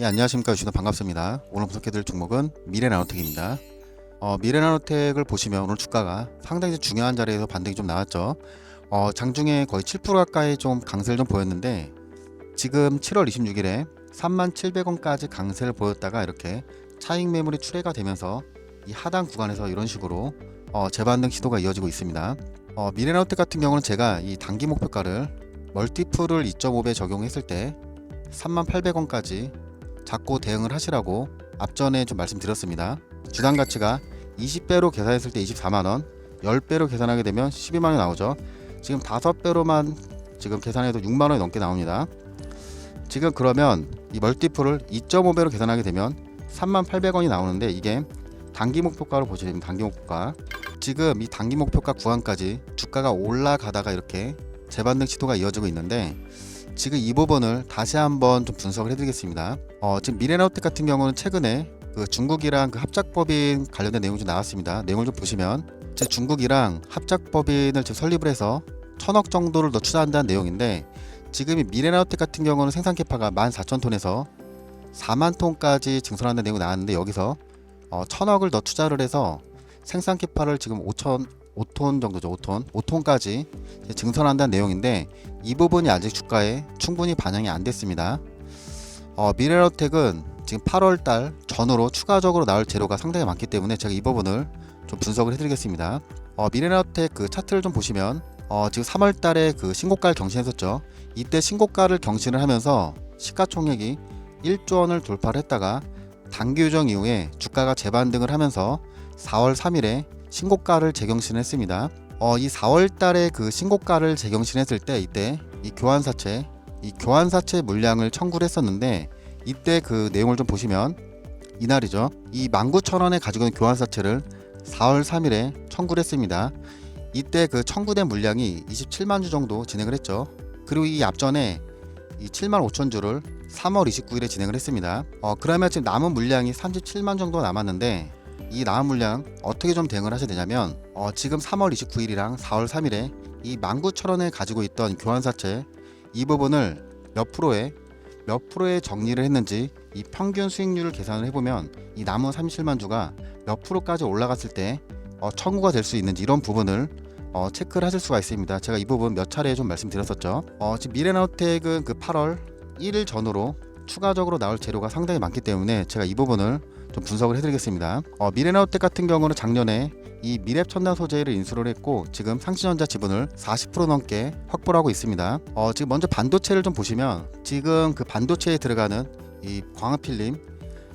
예, 안녕하십니까. 유신호 반갑습니다. 오늘 분석해드릴 종목은 미래나노텍입니다. 미래나노텍을 보시면 오늘 주가가 상당히 중요한 자리에서 반등이 좀 나왔죠. 장중에 거의 7% 가까이 좀 강세를 좀 보였는데 지금 7월 26일에 37,700원까지 강세를 보였다가 이렇게 차익 매물이 출회가 되면서 이 하단 구간에서 이런 식으로 재반등 시도가 이어지고 있습니다. 미래나노텍 같은 경우는 제가 이 단기 목표가를 멀티플을 2.5배 적용했을 때 38,000원까지 잡고 대응을 하시라고 앞전에 좀 말씀드렸습니다. 주당 가치가 20배로 계산했을 때 24만원, 10배로 계산하게 되면 12만원이 나오죠. 지금 5배로만 지금 계산해도 6만원이 넘게 나옵니다. 지금 그러면 이 멀티플을 2.5배로 계산하게 되면 38,000원이 나오는데 이게 단기 목표가로 보시면 됩니다. 단기 목표가. 지금 이 단기 목표가 구간까지 주가가 올라가다가 이렇게 재반등 시도가 이어지고 있는데 지금 이 부분을 다시 한번 좀 분석을 해드리겠습니다. 지금 미래나노텍 같은 경우는 최근에 그 중국이랑 그 합작법인 관련된 내용이 좀 나왔습니다. 내용을 좀 보시면 제 중국이랑 합작법인을 지금 설립을 해서 1,000억 정도를 더 투자한다는 내용인데 지금 이 미래나노텍 같은 경우는 생산 캐파가 14,000톤에서 4만 톤까지 증설한다는 내용이 나왔는데 여기서 1,000억을 더 투자를 해서 생산 캐파를 지금 5톤 정도죠. 5톤까지 증설한다는 내용인데 이 부분이 아직 주가에 충분히 반영이 안 됐습니다. 미래나노텍은 지금 8월달 전후로 추가적으로 나올 재료가 상당히 많기 때문에 제가 이 부분을 좀 분석을 해드리겠습니다. 미래나노텍 그 차트를 좀 보시면 지금 3월달에 그 신고가를 경신했었죠. 이때 신고가를 경신을 하면서 시가총액이 1조 원을 돌파를 했다가 단기 유정 이후에 주가가 재반등을 하면서 4월 3일에 신고가를 재경신했습니다. 이 4월달에 그 신고가를 재경신했을 때 이때 이 교환사채 물량을 청구를 했었는데 이때 그 내용을 좀 보시면 이날이죠. 이 19,000원에 가지고 있는 교환사채를 4월 3일에 청구를 했습니다. 이때 그 청구된 물량이 27만 주 정도 진행을 했죠. 그리고 이 앞전에 이 7만 5천 주를 3월 29일에 진행을 했습니다. 그러면 지금 남은 물량이 37만 정도 남았는데 이 남은 물량 어떻게 좀 대응을 하셔야 되냐면 지금 3월 29일이랑 4월 3일에 이 19,000원에 가지고 있던 교환사채 이 부분을 몇 프로에 정리를 했는지 이 평균 수익률을 계산을 해보면 이 남은 37만 주가 몇 프로까지 올라갔을 때 청구가 될 수 있는지 이런 부분을 체크를 하실 수가 있습니다. 제가 이 부분 몇 차례 좀 말씀드렸었죠. 지금 미래나노텍은 그 8월 1일 전후로 추가적으로 나올 재료가 상당히 많기 때문에 제가 이 부분을 좀 분석을 해드리겠습니다. 미래나노텍 같은 경우는 작년에 이 미랩첨단 소재를 인수를 했고 지금 상신전자 지분을 40% 넘게 확보를 하고 있습니다. 지금 먼저 반도체를 좀 보시면 지금 그 반도체에 들어가는 이 광학필름,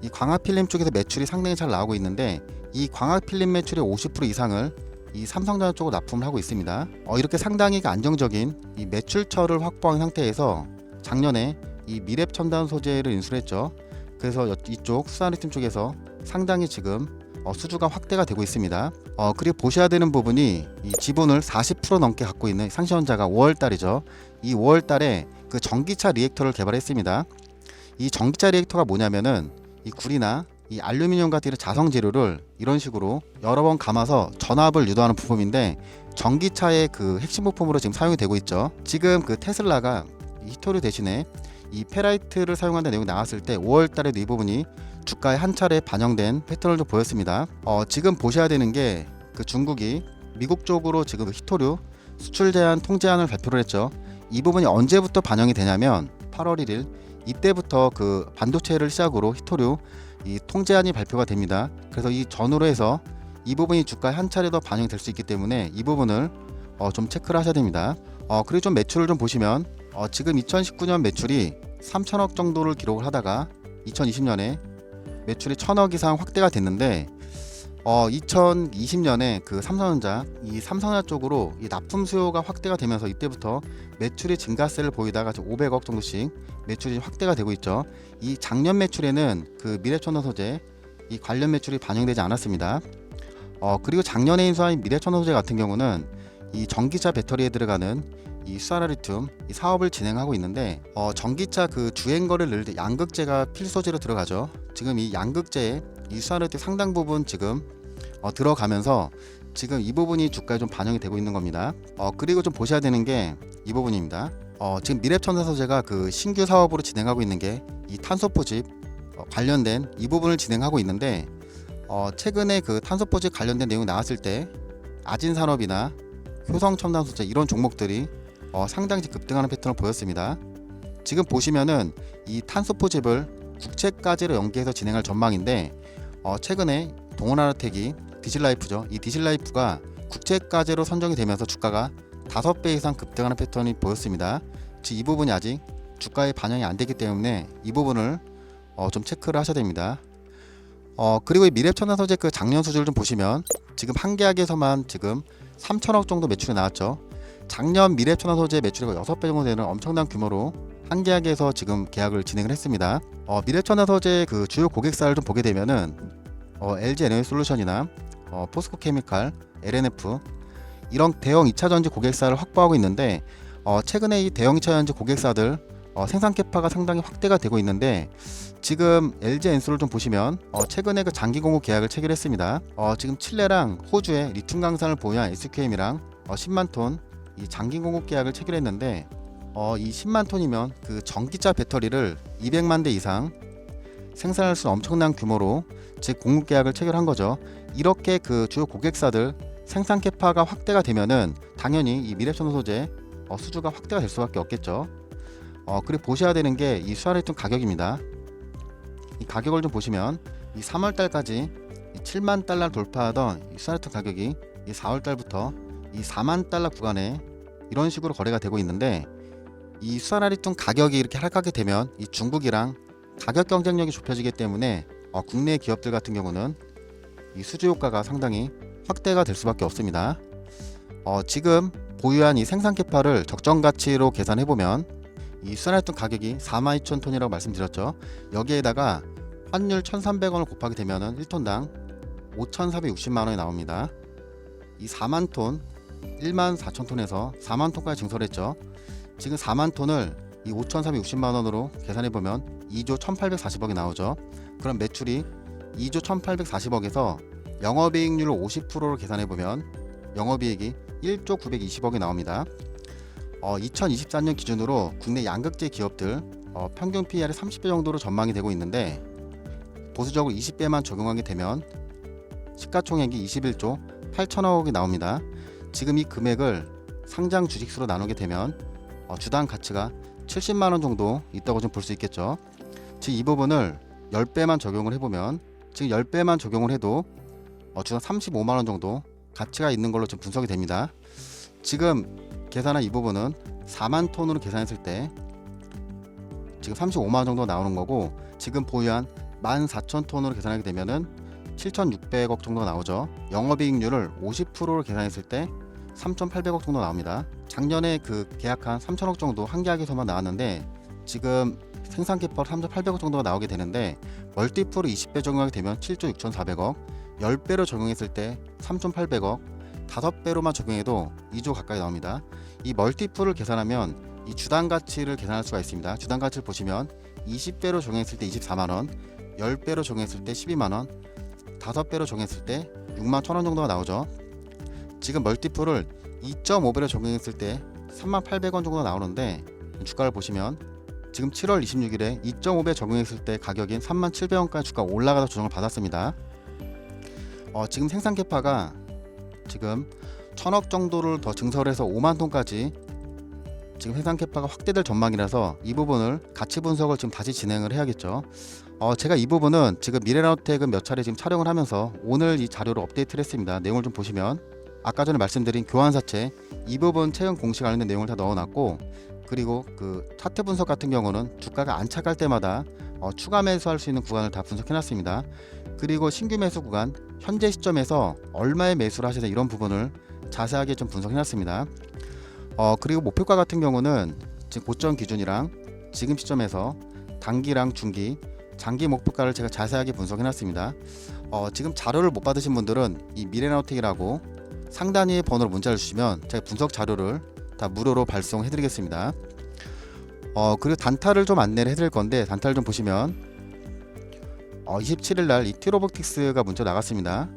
이 광학필름 쪽에서 매출이 상당히 잘 나오고 있는데 이 광학필름 매출의 50% 이상을 이 삼성전자 쪽으로 납품을 하고 있습니다. 이렇게 상당히 안정적인 이 매출처를 확보한 상태에서 작년에 이 미랩첨단 소재를 인수를 했죠. 그래서 이쪽 수산리튬 쪽에서 상당히 지금 수주가 확대가 되고 있습니다. 그리고 보셔야 되는 부분이 이 지분을 40% 넘게 갖고 있는 상시전자가 5월달이죠. 이 5월달에 그 전기차 리액터를 개발했습니다. 이 전기차 리액터가 뭐냐면은 이 구리나 이 알루미늄 같은 이런 자성 재료를 이런 식으로 여러 번 감아서 전압을 유도하는 부품인데 전기차의 그 핵심 부품으로 지금 사용이 되고 있죠. 지금 그 테슬라가 이 히토류 대신에 이 페라이트를 사용한다는 내용이 나왔을 때 5월달에도 이 부분이 주가에 한 차례 반영된 패턴을 좀 보였습니다. 지금 보셔야 되는 게 그 중국이 미국 쪽으로 지금 히토류 수출 제한 통제안을 발표를 했죠. 이 부분이 언제부터 반영이 되냐면 8월 1일 이때부터 그 반도체를 시작으로 히토류 이 통제안이 발표가 됩니다. 그래서 이 전후로 해서 이 부분이 주가에 한 차례 더 반영이 될 수 있기 때문에 이 부분을 좀 체크를 하셔야 됩니다. 그리고 좀 매출을 좀 보시면 지금 2019년 매출이 3천억 정도를 기록을 하다가 2020년에 매출이 1,000억 이상 확대가 됐는데 2020년에 그 삼성전자 쪽으로 이 납품 수요가 확대가 되면서 이때부터 매출이 증가세를 보이다가 500억 정도씩 매출이 확대가 되고 있죠. 이 작년 매출에는 그 미래첨단 소재 이 관련 매출이 반영되지 않았습니다. 그리고 작년에 인수한 미래첨단 소재 같은 경우는 이 전기차 배터리에 들어가는 이 수산화리튬 이 사업을 진행하고 있는데 전기차 그 주행거리를 늘릴 때 양극재가 필수 소재로 들어가죠. 지금 이 양극재에 이 수산화리튬 상당 부분 지금 들어가면서 지금 이 부분이 주가에 좀 반영이 되고 있는 겁니다. 그리고 좀 보셔야 되는 게 이 부분입니다. 지금 미랩첨단 소재가 그 신규 사업으로 진행하고 있는 게 이 탄소 포집 관련된 이 부분을 진행하고 있는데 최근에 그 탄소포집 관련된 내용이 나왔을 때 아진산업이나 효성첨단소재 이런 종목들이 상당히 급등하는 패턴을 보였습니다. 지금 보시면은 이 탄소포집을 국채까지로 연계해서 진행할 전망인데 최근에 동원아르텍이 디실라이프죠. 이 디실라이프가 국채까지로 선정이 되면서 주가가 5배 이상 급등하는 패턴이 보였습니다. 즉 이 부분이 아직 주가에 반영이 안 되기 때문에 이 부분을 좀 체크를 하셔야 됩니다. 그리고 이 미래첨단소재 그 작년 수주를 좀 보시면 지금 한 계약에서만 지금 3천억 정도 매출이 나왔죠. 작년 미래첨단소재 매출이 6배 정도 되는 엄청난 규모로 한 계약에서 지금 계약을 진행을 했습니다. 미래첨단소재 그 주요 고객사를 좀 보게 되면은 LG 에너지솔루션이나 포스코케미칼, LNF 이런 대형 2차전지 고객사를 확보하고 있는데 최근에 이 대형 2차전지 고객사들 생산 캐파가 상당히 확대가 되고 있는데 지금 LG 엔솔을 좀 보시면 최근에 그 장기 공급 계약을 체결했습니다. 지금 칠레랑 호주의 리튬 강산을 보유한 SQM이랑 10만 톤 이 장기 공급 계약을 체결했는데 이 10만 톤이면 그 전기차 배터리를 200만 대 이상 생산할 수 있는 엄청난 규모로 즉 공급 계약을 체결한 거죠. 이렇게 그 주요 고객사들 생산 캐파가 확대가 되면은 당연히 이 미래첨단 소재 수주가 확대가 될 수밖에 없겠죠. 그리고 보셔야 되는 게 이 수화리튬 가격입니다. 이 가격을 좀 보시면 이 3월달까지 7만 달러 돌파하던 이 수화리튬 가격이 이 4월달부터 이 4만 달러 구간에 이런 식으로 거래가 되고 있는데 이 수화리튬 가격이 이렇게 하락하게 되면 이 중국이랑 가격 경쟁력이 좁혀지기 때문에 국내 기업들 같은 경우는 이 수주 효과가 상당히 확대가 될 수밖에 없습니다. 지금 보유한 이 생산 캐파를 적정 가치로 계산해 보면 이 수화리튬 가격이 42,000톤이라고 말씀드렸죠. 여기에다가 환율 1,300원을 곱하게 되면은 1톤당 5,460만 원이 나옵니다. 이 4만 톤, 1만 4천 톤에서 4만 톤까지 증설을 했죠. 지금 4만 톤을 이 5,460만 원으로 계산해 보면 2조 1,840억이 나오죠. 그럼 매출이 2조 1,840억에서 영업이익률을 50%로 계산해 보면 영업이익이 1조 920억이 나옵니다. 2024년 기준으로 국내 양극재 기업들 평균 PER이 30배 정도로 전망이 되고 있는데 보수적으로 20배만 적용하게 되면 시가총액이 21조 8천억이 나옵니다. 지금 이 금액을 상장 주식수로 나누게 되면 주당 가치가 70만원 정도 있다고 좀 볼 수 있겠죠. 즉 이 부분을 10배만 적용을 해보면 지금 10배만 적용을 해도 주당 35만원 정도 가치가 있는 걸로 좀 분석이 됩니다. 지금 계산한 이 부분은 4만 톤으로 계산했을 때 지금 35만원 정도 나오는 거고 지금 보유한 14,000톤으로 계산하게 되면은 7,600억 정도가 나오죠. 영업이익률을 50%로 계산했을 때 3,800억 정도 나옵니다. 작년에 그 계약한 3,000억 정도 한 계약에서만 나왔는데 지금 생산 캐파로 3,800억 정도가 나오게 되는데 멀티플을 20배 적용하게 되면 7조 6,400억 10배로 적용했을 때 3,800억 5배로만 적용해도 2조 가까이 나옵니다. 이 멀티플을 계산하면 이 주당 가치를 계산할 수가 있습니다. 주당 가치를 보시면 20배로 적용했을 때 24만원 10배로 적용했을 때 12만원 5배로 적용했을 때 6만 1,000원 정도가 나오죠. 지금 멀티플을 2.5배로 적용했을 때 38,000원 정도 나오는데 주가를 보시면 지금 7월 26일에 2.5배 적용했을 때 가격인 37,000원까지 주가가 올라가서 조정을 받았습니다. 지금 생산 캐파가 지금 1,000억 정도를 더 증설해서 5만 톤까지 지금 생산 캐파가 확대될 전망이라서 이 부분을 가치 분석을 지금 다시 진행을 해야겠죠. 제가 이 부분은 지금 미래나우텍은 몇 차례 지금 촬영을 하면서 오늘 이 자료를 업데이트를 했습니다. 내용을 좀 보시면 아까 전에 말씀드린 교환사채 이 부분 채용 공시 관련된 내용을 다 넣어놨고 그리고 그 차트 분석 같은 경우는 주가가 안착할 때마다 추가 매수할 수 있는 구간을 다 분석해놨습니다. 그리고 신규 매수 구간 현재 시점에서 얼마의 매수를 하셔야 이런 부분을 자세하게 좀 분석해놨습니다. 그리고 목표가 같은 경우는 지금 고점 기준이랑 지금 시점에서 단기랑 중기, 장기 목표가를 제가 자세하게 분석해놨습니다. 지금 자료를 못 받으신 분들은 이 미래나우텍이라고 상단위의 번호로 문자를 주시면 제가 분석 자료를 다 무료로 발송해드리겠습니다. 그리고 단타를 좀 안내를 해드릴 건데 단타를 좀 보시면 27일날 이 티로보틱스가 문자 나갔습니다.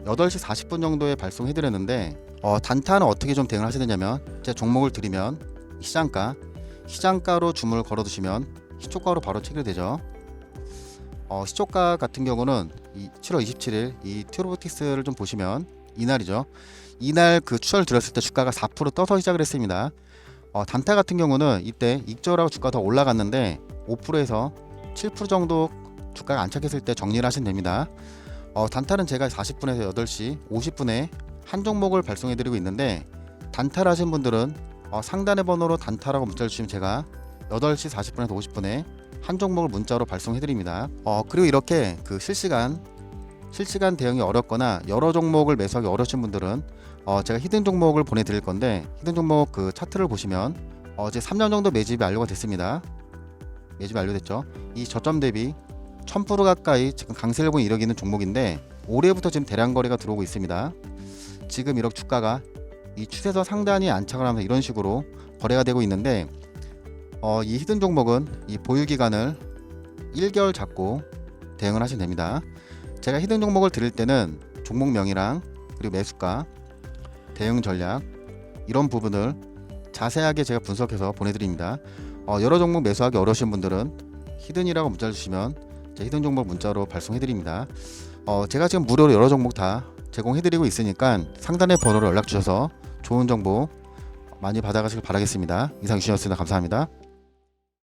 8시 40분 정도에 발송해드렸는데 단타는 어떻게 좀 대응을 하셔야 되냐면 제가 종목을 드리면 시장가로 주문을 걸어두시면 시초가로 바로 체결되죠. 시초가 같은 경우는 7월 27일 이 튜로보틱스를 좀 보시면 이날이죠. 이날 그 추천을 드렸을 때 주가가 4% 떠서 시작을 했습니다. 단타 같은 경우는 이때 익절하고 주가 더 올라갔는데 5%에서 7% 정도 주가가 안착했을 때 정리를 하시면 됩니다. 단타는 제가 40분에서 8시 50분에 한 종목을 발송해 드리고 있는데, 단타를 하신 분들은 상단의 번호로 단타라고 문자를 주시면 제가 8시 40분에서 50분에 한 종목을 문자로 발송해 드립니다. 그리고 이렇게 그 실시간 대응이 어렵거나 여러 종목을 매수하기 어려우신 분들은 제가 히든 종목을 보내 드릴 건데, 히든 종목 그 차트를 보시면 이제 3년 정도 매집이 완료가 됐습니다. 매집이 완료됐죠. 이 저점 대비 1000% 가까이 지금 강세력을 이루고 종목인데, 올해부터 지금 대량 거래가 들어오고 있습니다. 지금 이렇게 주가가 이 추세선 상단이 안착을 하면서 이런 식으로 거래가 되고 있는데, 이 히든 종목은 이 보유 기간을 1개월 잡고 대응을 하시면 됩니다. 제가 히든 종목을 드릴 때는 종목명이랑 그리고 매수가, 대응 전략 이런 부분을 자세하게 제가 분석해서 보내드립니다. 여러 종목 매수하기 어려우신 분들은 히든이라고 문자를 주시면 제 히든 종목 문자로 발송해드립니다. 제가 지금 무료로 여러 종목 다 제공해드리고 있으니까 상단의 번호로 연락 주셔서 좋은 정보 많이 받아가시길 바라겠습니다. 이상 주셨습니다. 감사합니다.